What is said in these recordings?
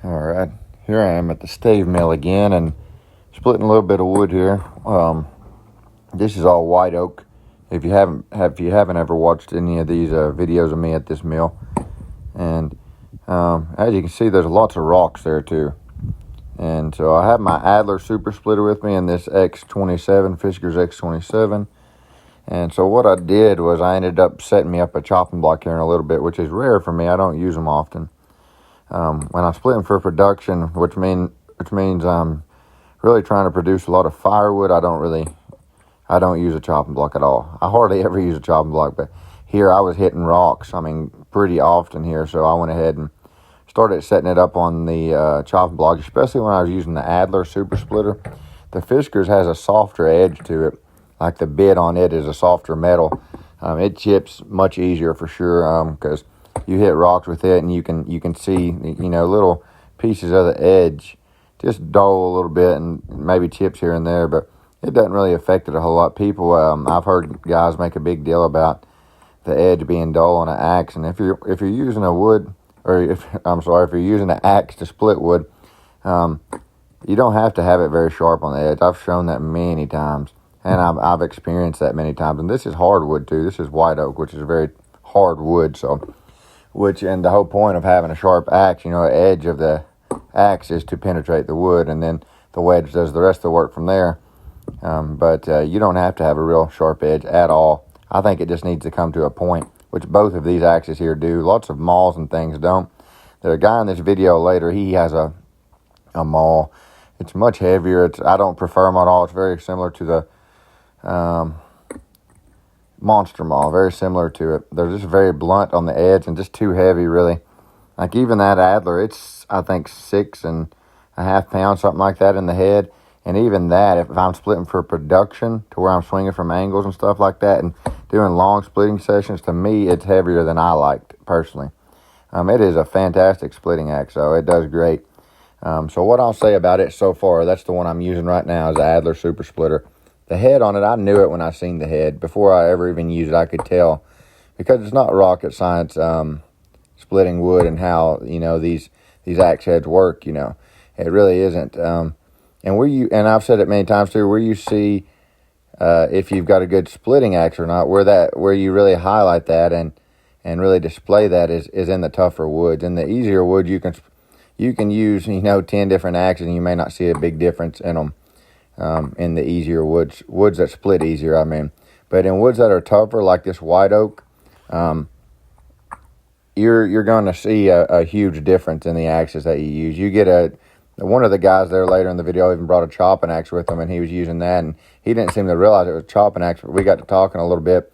Alright, here I am at the stave mill again and splitting a little bit of wood here. This is all white oak. If you haven't ever watched any of these videos of me at this mill, and as you can see, there's lots of rocks there too. And so I have my Adler super splitter with me in this X27, Fisker's X27. And so what I did was I ended up setting me up a chopping block here in a little bit, which is rare for me. I don't use them often. When I'm splitting for production, which means I'm really trying to produce a lot of firewood, I don't use a chopping block at all. I hardly ever use a chopping block, but here I was hitting rocks, pretty often here, so I went ahead and started setting it up on the chopping block, especially when I was using the Adler super splitter. The Fisker's has a softer edge to it, like the bit on it is a softer metal. It chips much easier for sure, because you hit rocks with it, and you can see, little pieces of the edge just dull a little bit, and maybe chips here and there, but it doesn't really affect it a whole lot. People, I've heard guys make a big deal about the edge being dull on an axe, and if you're using a wood, or if you're using an axe to split wood, you don't have to have it very sharp on the edge. I've shown that many times, and I've experienced that many times. And this is hardwood too. This is white oak, which is a very hard wood, and the whole point of having a sharp axe, the edge of the axe is to penetrate the wood, and then the wedge does the rest of the work from there. But you don't have to have a real sharp edge at all. I think it just needs to come to a point, which both of these axes here do. Lots of mauls and things don't. There's a guy in this video later, he has a maul. It's much heavier. I don't prefer them at all. It's very similar to the monster maul, very similar to it. They're just very blunt on the edge and just too heavy, really. Like even that Adler, it's, I think, 6.5 pounds, something like that in the head. And even that, if I'm splitting for production to where I'm swinging from angles and stuff like that and doing long splitting sessions, to me, it's heavier than I liked, personally. It is a fantastic splitting axe, so it does great. So what I'll say about it so far, that's the one I'm using right now, is the Adler Super Splitter. The head on it, I knew it when I seen the head. Before I ever even used it, I could tell. Because it's not rocket science splitting wood and how, these axe heads work, It really isn't. And I've said it many times too, where you see if you've got a good splitting axe or not, where you really highlight that and really display that is in the tougher woods. In the easier wood, you can use 10 different axes, and you may not see a big difference in them. In the easier woods that split easier, But in woods that are tougher, like this white oak, you're going to see a huge difference in the axes that you use. You get one of the guys there later in the video even brought a chopping axe with him, and he was using that, and he didn't seem to realize it was a chopping axe, but we got to talking a little bit,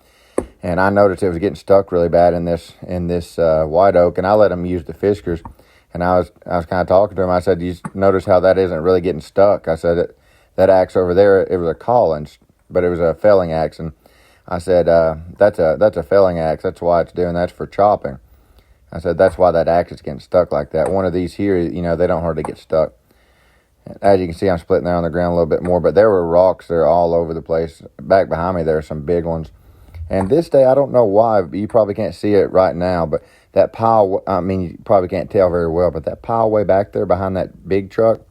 and I noticed it was getting stuck really bad in this white oak, and I let him use the Fisker's, and I was kind of talking to him. I said, "You notice how that isn't really getting stuck?" I said, that axe over there, it was a Collins, but it was a felling axe, and I said, that's a felling axe. That's why it's doing that's for chopping. I said, that's why that axe is getting stuck like that. One of these here, they don't hardly get stuck. As you can see, I'm splitting there on the ground a little bit more, but there were rocks there all over the place. Back behind me, there are some big ones. And this day, I don't know why, you probably can't see it right now, but that pile, you probably can't tell very well, but that pile way back there behind that big truck,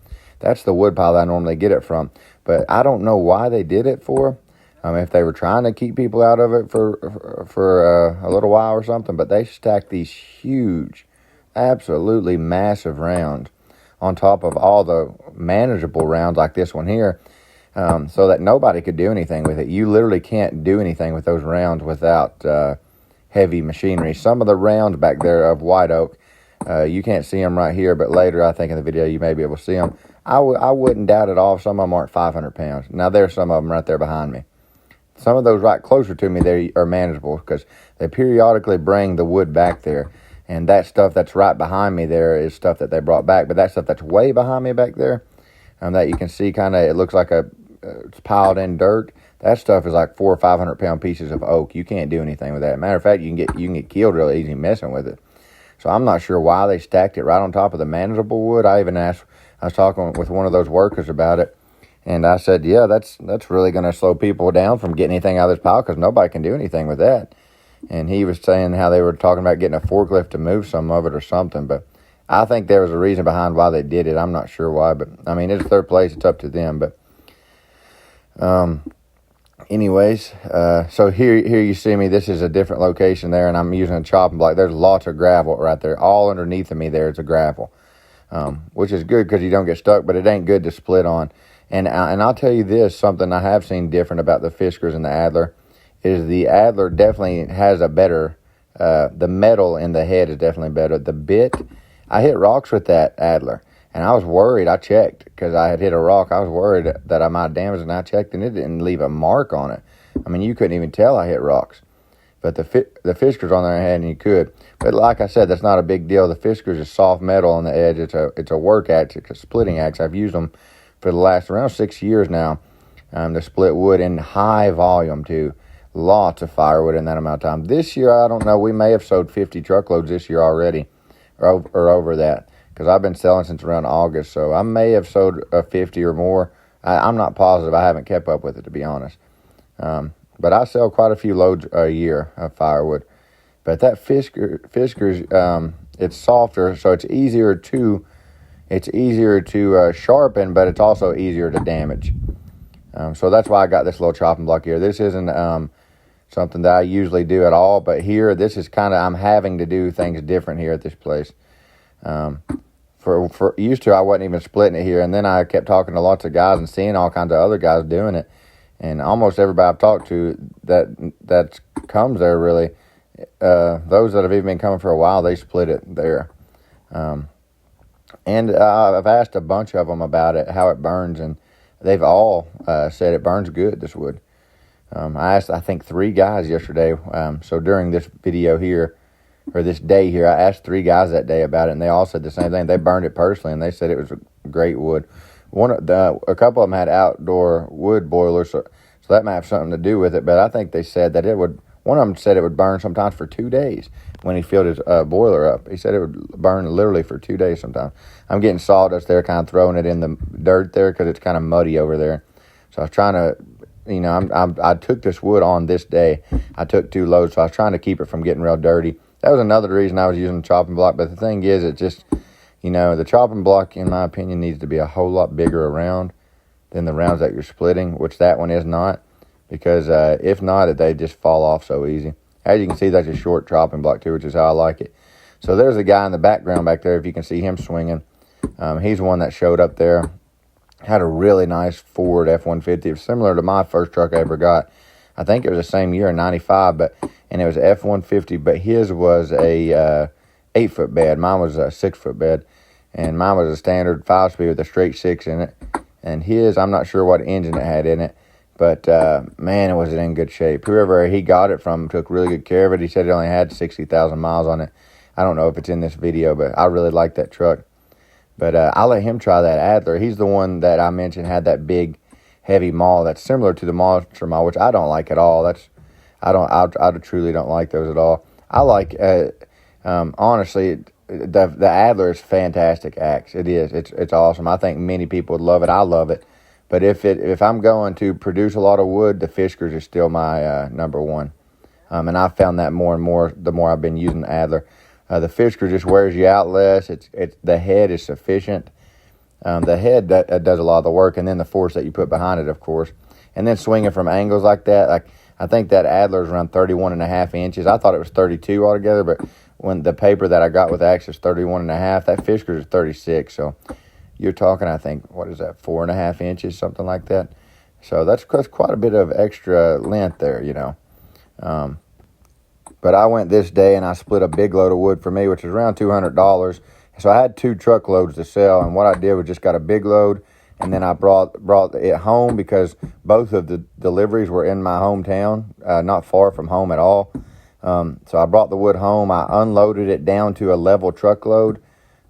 that's the wood pile that I normally get it from. But I don't know why they did it for. If they were trying to keep people out of it for a little while or something. But they stacked these huge, absolutely massive rounds on top of all the manageable rounds like this one here, so that nobody could do anything with it. You literally can't do anything with those rounds without heavy machinery. Some of the rounds back there of white oak, you can't see them right here, but later I think in the video you may be able to see them. I wouldn't doubt at all if some of them aren't 500 pounds. Now there's some of them right there behind me. Some of those right closer to me, they are manageable because they periodically bring the wood back there. And that stuff that's right behind me there is stuff that they brought back. But that stuff that's way behind me back there, that you can see kind of, it looks like it's piled in dirt. That stuff is like 400 or 500 pound pieces of oak. You can't do anything with that. Matter of fact, you can get killed real easy messing with it. So I'm not sure why they stacked it right on top of the manageable wood. I was talking with one of those workers about it. And I said, yeah, that's really going to slow people down from getting anything out of this pile because nobody can do anything with that. And he was saying how they were talking about getting a forklift to move some of it or something. But I think there was a reason behind why they did it. I'm not sure why, but I mean, it's their place. It's up to them. But anyways, so here you see me. This is a different location there, and I'm using a chopping block. There's lots of gravel right there. All underneath of me there is a gravel, which is good because you don't get stuck, but it ain't good to split on. And I'll tell you this, something I have seen different about the Fiskars and the Adler is the Adler definitely has a better, the metal in the head is definitely better. The bit, I hit rocks with that Adler, and I was worried. I checked because I had hit a rock. I was worried that I might have damaged it, and I checked, and it didn't leave a mark on it. I mean, you couldn't even tell I hit rocks. But the Fiskars on their head, and you could. But like I said, that's not a big deal. The Fiskars is soft metal on the edge. It's a work axe. It's a splitting axe. I've used them for the last around 6 years now to split wood in high volume too. Lots of firewood in that amount of time. This year, I don't know. We may have sold 50 truckloads this year already, or over that, because I've been selling since around August. So I may have sold 50 or more. I'm not positive. I haven't kept up with it, to be honest. But I sell quite a few loads a year of firewood. But that Fiskar's, it's softer, so it's easier to sharpen, but it's also easier to damage. So that's why I got this little chopping block here. This isn't something that I usually do at all, but here, this is kind of, I'm having to do things different here at this place. For used to, I wasn't even splitting it here, and then I kept talking to lots of guys and seeing all kinds of other guys doing it, and almost everybody I've talked to that comes there, really, those that have even been coming for a while, they split it there. And I've asked a bunch of them about it, how it burns, and they've all said it burns good, this wood. I asked, I think, 3 guys yesterday. So during this video here, or this day here, I asked 3 guys that day about it, and they all said the same thing. They burned it personally, and they said it was a great wood. A couple of them had outdoor wood boilers, so that might have something to do with it. But I think they said that it would. One of them said it would burn sometimes for 2 days when he filled his boiler up. He said it would burn literally for 2 days sometimes. I'm getting sawdust there, kind of throwing it in the dirt there because it's kind of muddy over there. So I was trying to, I took this wood on this day. I took 2 loads, so I was trying to keep it from getting real dirty. That was another reason I was using the chopping block. But the thing is, it just, the chopping block, in my opinion, needs to be a whole lot bigger around than the rounds that you're splitting, which that one is not. Because if not, they just fall off so easy. As you can see, that's a short chopping block too, which is how I like it. So there's a guy in the background back there, if you can see him swinging. He's the one that showed up there. Had a really nice Ford F-150. It was similar to my first truck I ever got. I think it was the same year, in 95, and it was F-150, but his was a 8-foot bed. Mine was a 6-foot bed, and mine was a standard 5-speed with a straight 6 in it. And his, I'm not sure what engine it had in it, but man, it was in good shape. Whoever he got it from took really good care of it. He said it only had 60,000 miles on it. I don't know if it's in this video, but I really like that truck. But I'll let him try that Adler. He's the one that I mentioned had that big, heavy maul that's similar to the monster maul, which I don't like at all. I truly don't like those at all. I like, honestly, the Adler is fantastic axe. It is. It's awesome. I think many people would love it. I love it. But if I'm going to produce a lot of wood, the Fiskars is still my number one. And I've found that more and more the more I've been using the Adler. The Fiskar just wears you out less. The head is sufficient. The head that does a lot of the work, and then the force that you put behind it, of course. And then swinging from angles like that, I think that Adler is around 31.5 inches. I thought it was 32 altogether, but when the paper that I got with Axe is 31.5, that Fiskars is 36. So you're talking, I think, what is that, 4.5 inches, something like that. So that's quite a bit of extra length there, But I went this day and I split a big load of wood for me, which is around $200. So I had 2 truckloads to sell, and what I did was just got a big load, and then I brought it home because both of the deliveries were in my hometown, not far from home at all. So I brought the wood home. I unloaded it down to a level truckload,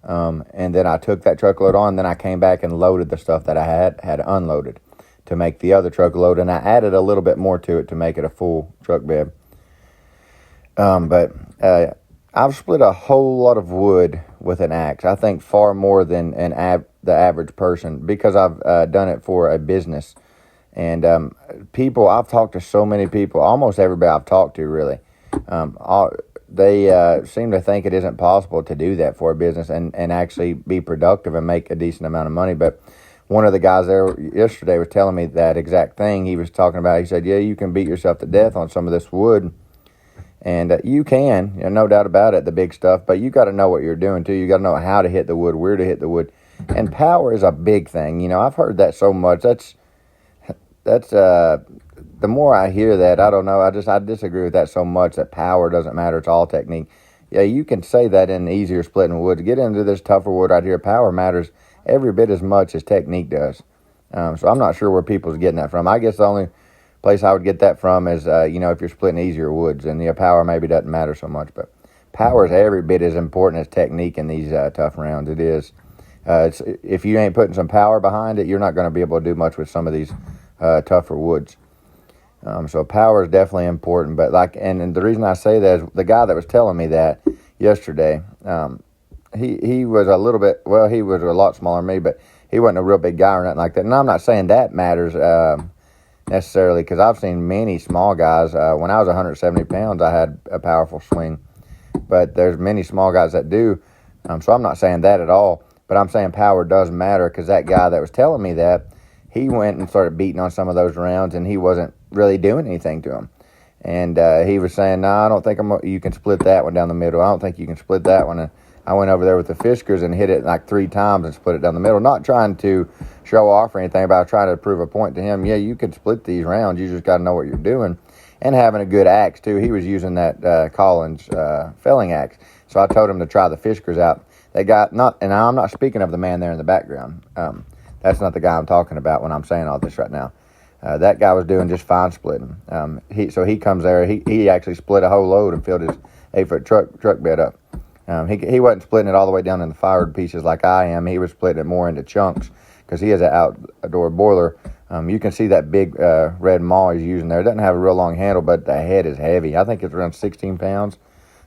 and then I took that truckload on, and then I came back and loaded the stuff that I had unloaded to make the other truckload, and I added a little bit more to it to make it a full truck bed. But I've split a whole lot of wood with an axe. I think far more than the average person, because I've done it for a business. And I've talked to so many people, almost everybody I've talked to, really. they seem to think it isn't possible to do that for a business and actually be productive and make a decent amount of money. But one of the guys there yesterday was telling me that exact thing. He was talking about, he said, yeah, you can beat yourself to death on some of this wood. And you can, no doubt about it, the big stuff. But you got to know what you're doing, too. You got to know how to hit the wood, where to hit the wood. And power is a big thing. I've heard that so much. That's the more I hear that, I don't know. I disagree with that so much that power doesn't matter. It's all technique. Yeah, you can say that in easier splitting wood. To get into this tougher wood right here, power matters every bit as much as technique does. So I'm not sure where people's getting that from. I guess the only place I would get that from is, if you're splitting easier woods, and power maybe doesn't matter so much. But power is every bit as important as technique in these tough rounds. It is. If you ain't putting some power behind it, you're not going to be able to do much with some of these tougher woods. So power is definitely important. But and the reason I say that is the guy that was telling me that yesterday, he was a little bit, well, he was a lot smaller than me, but he wasn't a real big guy or nothing like that. And I'm not saying that matters necessarily, because I've seen many small guys. When I was 170 pounds, I had a powerful swing. But there's many small guys that do. So I'm not saying that at all. But I'm saying power does matter, because that guy that was telling me that, he went and started beating on some of those rounds, and he wasn't really doing anything to him. And he was saying, no, I don't think you can split that one down the middle. I don't think you can split that one. And I went over there with the Fiskars and hit it like 3 times and split it down the middle. Not trying to show off or anything, but I was trying to prove a point to him. Yeah, you can split these rounds. You just got to know what you're doing. And having a good axe, too. He was using that Collins felling axe. So I told him to try the Fiskars out. They got, and I'm not speaking of the man there in the background. That's not the guy I'm talking about when I'm saying all this right now. That guy was doing just fine splitting. So he comes there. He actually split a whole load and filled his 8-foot truck bed up. He wasn't splitting it all the way down into firewood pieces like I am. He was splitting it more into chunks, because he has an outdoor boiler. You can see that big red maul he's using there. It doesn't have a real long handle, but the head is heavy. I think it's around 16 pounds,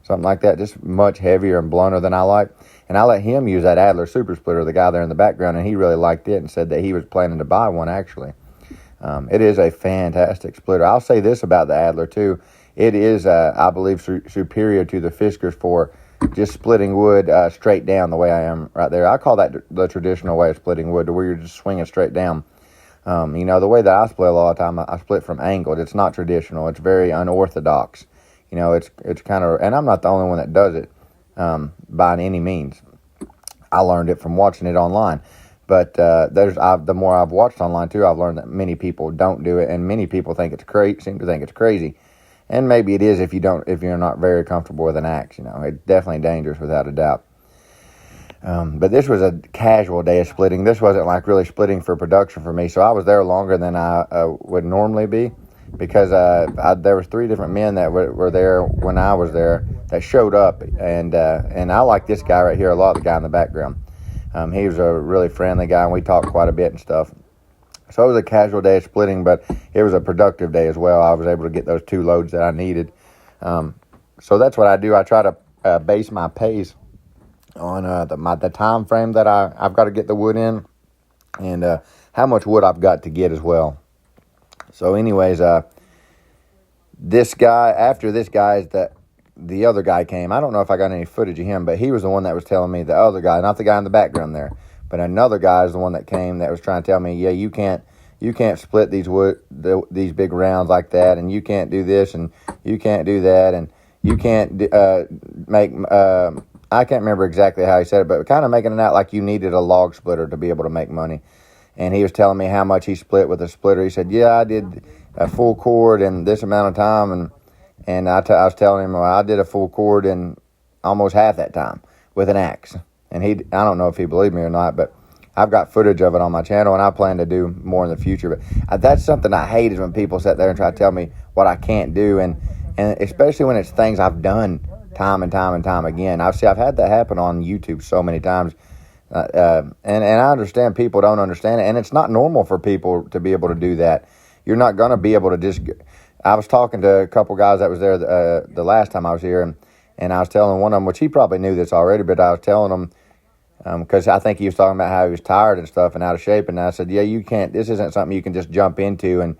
something like that. Just much heavier and blunter than I like. And I let him use that Adler super splitter, the guy there in the background, and he really liked it and said that he was planning to buy one, actually. It is a fantastic splitter. I'll say this about the Adler, too. It is, I believe, superior to the Fiskars for just splitting wood straight down the way I am right there. I call that the traditional way of splitting wood, to where you're just swinging straight down. The way that I split a lot of the time, I split from angled. It's not traditional. It's very unorthodox. It's kind of, and I'm not the only one that does it by any means. I learned it from watching it online. But the more I've watched online, too, I've learned that many people don't do it, and many people seem to think it's crazy. And maybe it is if you're not very comfortable with an axe. It's definitely dangerous without a doubt. But this was a casual day of splitting. This wasn't like really splitting for production for me. So I was there longer than I would normally be, because there was 3 different men that were there when I was there that showed up. And I like this guy right here a lot, the guy in the background. He was a really friendly guy, and we talked quite a bit and stuff. So it was a casual day of splitting, but it was a productive day as well. I was able to get those 2 loads that I needed. So that's what I do. I try to base my pace on the time frame that I've got to get the wood in, and how much wood I've got to get as well. So anyways, this guy, after this guy, is the other guy came. I don't know if I got any footage of him, but he was the one that was telling me, the other guy, not the guy in the background there, but another guy is the one that came that was trying to tell me, yeah, you can't split these big rounds like that, and you can't do this, and you can't do that, and you can't make, I can't remember exactly how he said it, but kind of making it out like you needed a log splitter to be able to make money. And he was telling me how much he split with a splitter. He said, yeah, I did a full cord in this amount of time, and I was telling him, well, I did a full cord in almost half that time with an axe. And I don't know if he believed me or not, but I've got footage of it on my channel, and I plan to do more in the future. But that's something I hate, is when people sit there and try to tell me what I can't do, and especially when it's things I've done time and time and time again. I've had that happen on YouTube so many times, and I understand people don't understand it, and it's not normal for people to be able to do that. You're not going to be able to just... I was talking to a couple guys that was there the last time I was here, and I was telling one of them, which he probably knew this already, but I was telling him, because I think he was talking about how he was tired and stuff and out of shape, and I said, yeah, you can't, this isn't something you can just jump into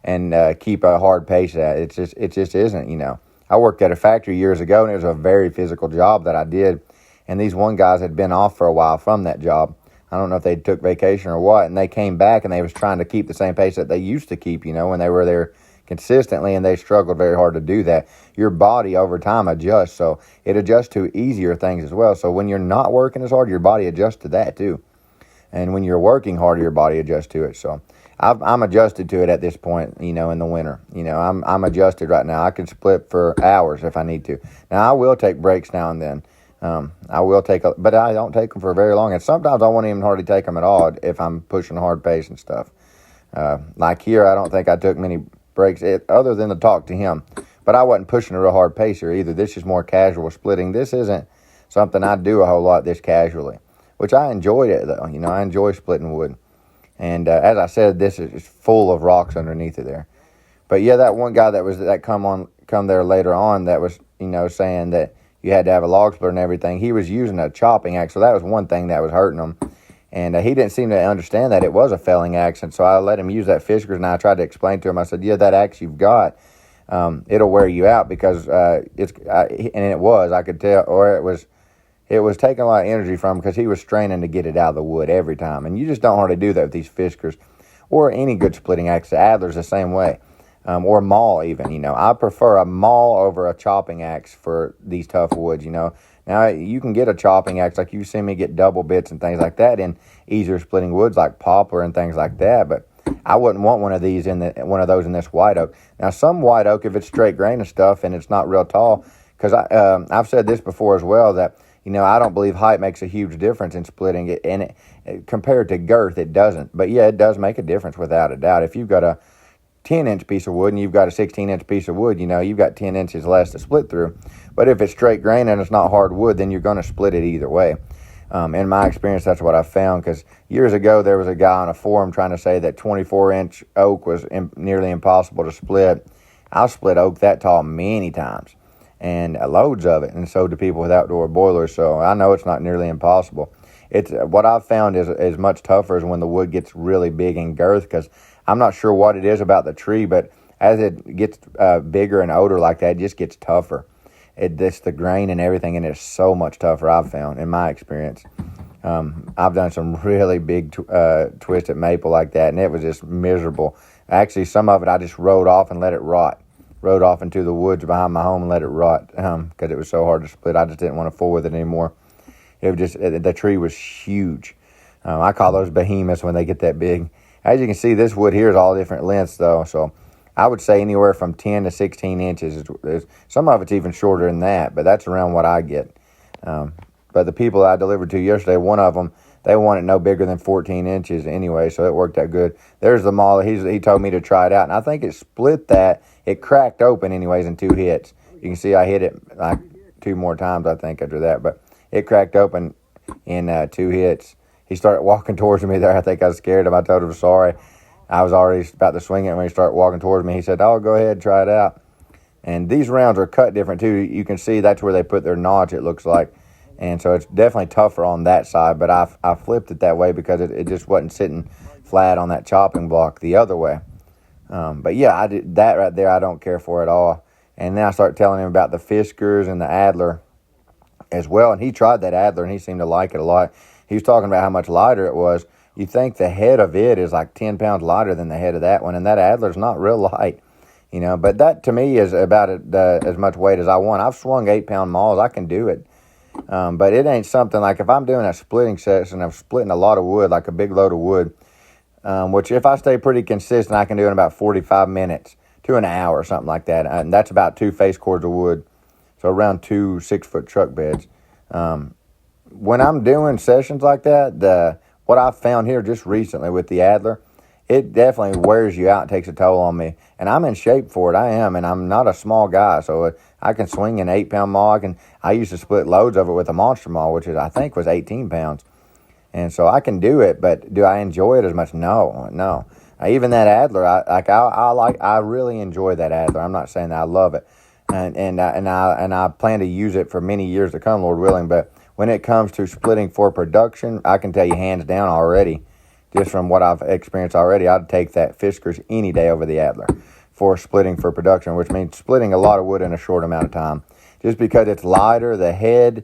and keep a hard pace at. It just isn't, I worked at a factory years ago, and it was a very physical job that I did. And these one guys had been off for a while from that job. I don't know if they took vacation or what, and they came back and they was trying to keep the same pace that they used to keep, when they were there consistently, and they struggled very hard to do that. Your body over time adjusts, so it adjusts to easier things as well. So when you're not working as hard, your body adjusts to that too. And when you're working harder, your body adjusts to it. So I'm adjusted to it at this point, in the winter. I'm adjusted right now. I can split for hours if I need to. Now, I will take breaks now and then. I will but I don't take them for very long. And sometimes I won't even hardly take them at all if I'm pushing a hard pace and stuff. Like here, I don't think I took many breaks other than to talk to him. But I wasn't pushing a real hard pace here either. This is more casual splitting. This isn't something I do a whole lot this casually, which I enjoyed it though. I enjoy splitting wood. And as I said, this is full of rocks underneath it there. But yeah, that one guy that come there later on that was, saying that you had to have a log splitter and everything. He was using a chopping axe, so that was one thing that was hurting him. And he didn't seem to understand that it was a felling axe, and so I let him use that Fisker's, and I tried to explain to him. I said, yeah, that axe you've got, it'll wear you out because and it was. I could tell, or it was taking a lot of energy from him because he was straining to get it out of the wood every time. And you just don't hardly do that with these Fiskers or any good splitting axe. The Adler's the same way. Or a maul even, I prefer a maul over a chopping axe for these tough woods, Now, you can get a chopping axe, like you see me get double bits and things like that in easier splitting woods like poplar and things like that, but I wouldn't want one of those in this white oak. Now, some white oak, if it's straight grain and stuff and it's not real tall, because I've said this before as well, that, I don't believe height makes a huge difference in splitting it, and compared to girth, it doesn't. But yeah, it does make a difference without a doubt. If you've got a 10-inch piece of wood and you've got a 16-inch piece of wood, you've got 10 inches less to split through. But if it's straight grain and it's not hard wood, then you're going to split it either way. In my experience, that's what I found, because years ago there was a guy on a forum trying to say that 24-inch oak was nearly impossible to split. I've split oak that tall many times, and loads of it, and so do people with outdoor boilers, so I know it's not nearly impossible. It's what I've found is much tougher is when the wood gets really big in girth, because I'm not sure what it is about the tree, but as it gets bigger and older like that, it just gets tougher. The grain and everything, and it's so much tougher, I've found, in my experience. I've done some really big twisted maple like that, and it was just miserable. Actually, some of it I just rode off and let it rot. Rode off into the woods behind my home and let it rot because it was so hard to split. I just didn't want to fool with it anymore. It was just, the tree was huge. I call those behemoths when they get that big. As you can see, this wood here is all different lengths, though, so I would say anywhere from 10 to 16 inches. Some of it's even shorter than that, but that's around what I get. But the people I delivered to yesterday, one of them, they want it no bigger than 14 inches anyway, so it worked out good. There's the maul. He told me to try it out, and I think it split that. It cracked open anyways in 2 hits. You can see I hit it like 2 more times, I think, after that, but it cracked open in 2 hits. He started walking towards me there. I think I was scared him. I told him sorry. I was already about to swing it when he started walking towards me. He said, "Oh, go ahead, try it out." And these rounds are cut different too. You can see that's where they put their notch, it looks like. And so it's definitely tougher on that side, but I flipped it that way because it just wasn't sitting flat on that chopping block the other way. But yeah, I did that right there. I don't care for at all. And then I started telling him about the Fiskers and the Adler as well. And he tried that Adler and he seemed to like it a lot. He was talking about how much lighter it was. You think the head of it is like 10 pounds lighter than the head of that one, and that Adler's not real light, But that, to me, is about as much weight as I want. I've swung 8-pound mauls. I can do it. But it ain't something like if I'm doing a splitting session, I'm splitting a lot of wood, like a big load of wood, which if I stay pretty consistent, I can do in about 45 minutes to an hour or something like that. And that's about 2 face cords of wood, so around 2 6-foot truck beds. When I'm doing sessions like that, what I've found here just recently with the Adler, it definitely wears you out and takes a toll on me. And I'm in shape for it. I am, and I'm not a small guy, so I can swing an 8-pound maul. I used to split loads of it with a monster maul, which I think was 18 pounds. And so I can do it, but do I enjoy it as much? No. Even that Adler, I really enjoy that Adler. I'm not saying that I love it, and I plan to use it for many years to come, Lord willing. But when it comes to splitting for production, I can tell you hands down already, just from what I've experienced already, I'd take that Fiskers any day over the Adler. for splitting for production, which means splitting a lot of wood in a short amount of time. Just because it's lighter, the head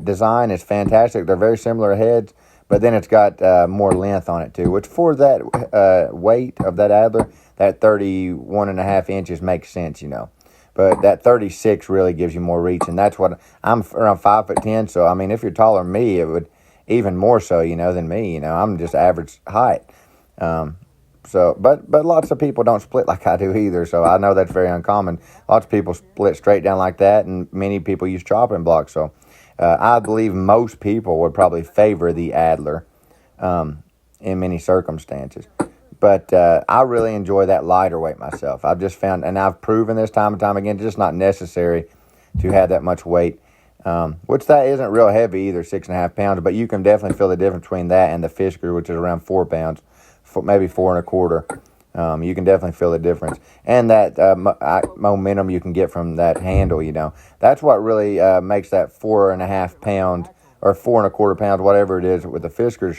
design is fantastic. They're very similar heads, but then it's got more length on it too, which for that weight of that Adler, that 31.5 inches makes sense, you know. But that 36 really gives you more reach, and that's what I'm around 5'10". So I mean, if you're taller than me, it would even more so, you know, than me. You know, I'm just average height. But lots of people don't split like I do either, so I know that's very uncommon. Lots of people split straight down like that, and many people use chopping blocks. So I believe most people would probably favor the Adler in many circumstances. But I really enjoy that lighter weight myself. I've just found, and I've proven this time and time again, it's just not necessary to have that much weight, which that isn't real heavy either, 6.5 pounds, but you can definitely feel the difference between that and the Fisker, which is around 4 pounds. Maybe 4.25. You can definitely feel the difference, and that momentum you can get from that handle. You know, that's what really makes that 4.5 pound or 4.25 pounds, whatever it is, with the Fisker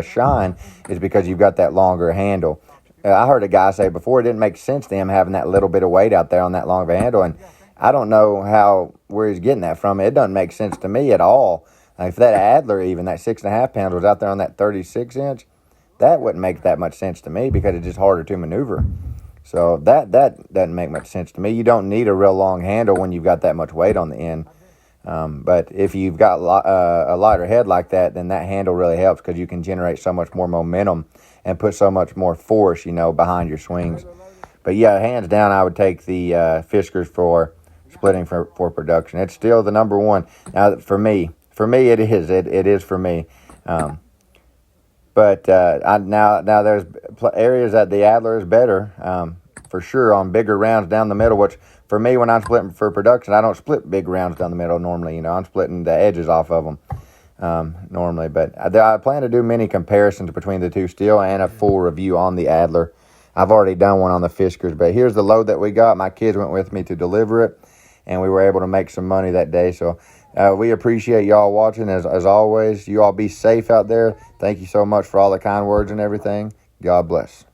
shine, is because you've got that longer handle. I heard a guy say before it didn't make sense to him having that little bit of weight out there on that long of a handle, and I don't know where he's getting that from. It doesn't make sense to me at all. If that Adler, even that 6.5 pounds, was out there on that 36 inch. That wouldn't make that much sense to me because it's just harder to maneuver. So that doesn't make much sense to me. You don't need a real long handle when you've got that much weight on the end. But if you've got a lighter head like that, then that handle really helps because you can generate so much more momentum and put so much more force, you know, behind your swings. But yeah, hands down, I would take the Fiskers for splitting for production. It's still the number one. Now, for me, it is. It is for me. But now there's areas that the Adler is better, for sure, on bigger rounds down the middle, which for me, when I'm splitting for production, I don't split big rounds down the middle normally. You know, I'm splitting the edges off of them normally. But I plan to do many comparisons between the two still and a full review on the Adler. I've already done one on the Fiskers, but here's the load that we got. My kids went with me to deliver it, and we were able to make some money that day. So we appreciate y'all watching, as always. You all be safe out there. Thank you so much for all the kind words and everything. God bless.